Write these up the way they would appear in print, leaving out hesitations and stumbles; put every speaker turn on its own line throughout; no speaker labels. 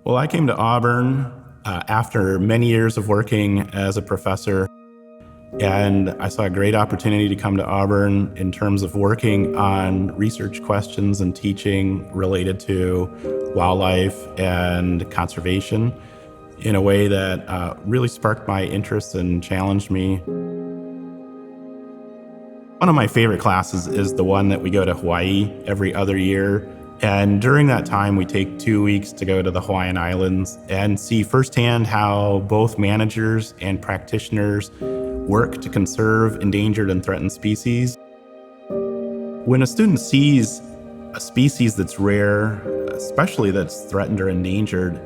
Well, I came to Auburn after many years of working as a professor, and I saw a great opportunity to come to Auburn in terms of working on research questions and teaching related to wildlife and conservation in a way that really sparked my interest and challenged me. One of my favorite classes is the one that we go to Hawaii every other year. And during that time, we take 2 weeks to go to the Hawaiian Islands and see firsthand how both managers and practitioners work to conserve endangered and threatened species. When a student sees a species that's rare, especially that's threatened or endangered,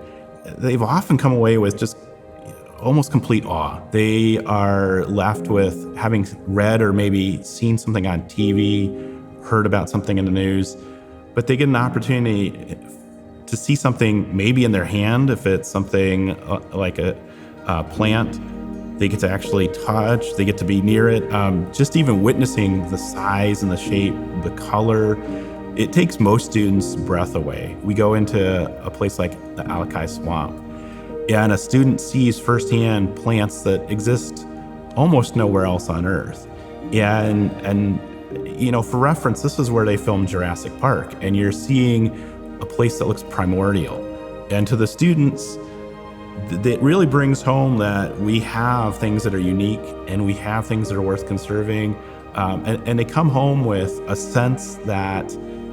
they've often come away with just almost complete awe. They are left with having read or maybe seen something on TV, heard about something in the news, but they get an opportunity to see something maybe in their hand. If it's something like a plant, they get to actually touch, they get to be near it. Just even witnessing the size and the shape, the color, it takes most students' breath away. We go into a place like the Alakai Swamp, and a student sees firsthand plants that exist almost nowhere else on Earth. And you know, for reference, this is where they filmed Jurassic Park, and you're seeing a place that looks primordial. And to the students, it really brings home that we have things that are unique and we have things that are worth conserving. And they come home with a sense that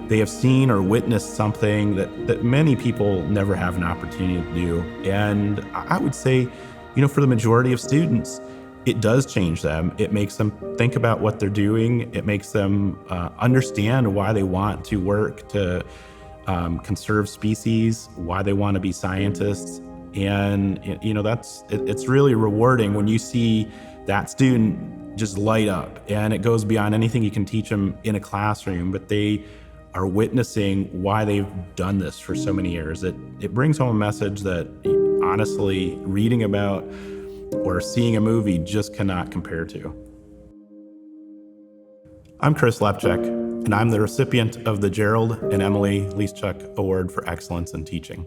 they have seen or witnessed something that many people never have an opportunity to do. And I would say, you know, for the majority of students, it does change them. It makes them think about what they're doing. It makes them understand why they want to work to conserve species, why they want to be scientists. And, you know, it's really rewarding when you see that student just light up, and it goes beyond anything you can teach them in a classroom, but they are witnessing why they've done this for so many years. It brings home a message that honestly reading about or seeing a movie just cannot compare to. I'm Chris Lepczyk, and I'm the recipient of the Gerald and Emily Lepczyk Award for Excellence in Teaching.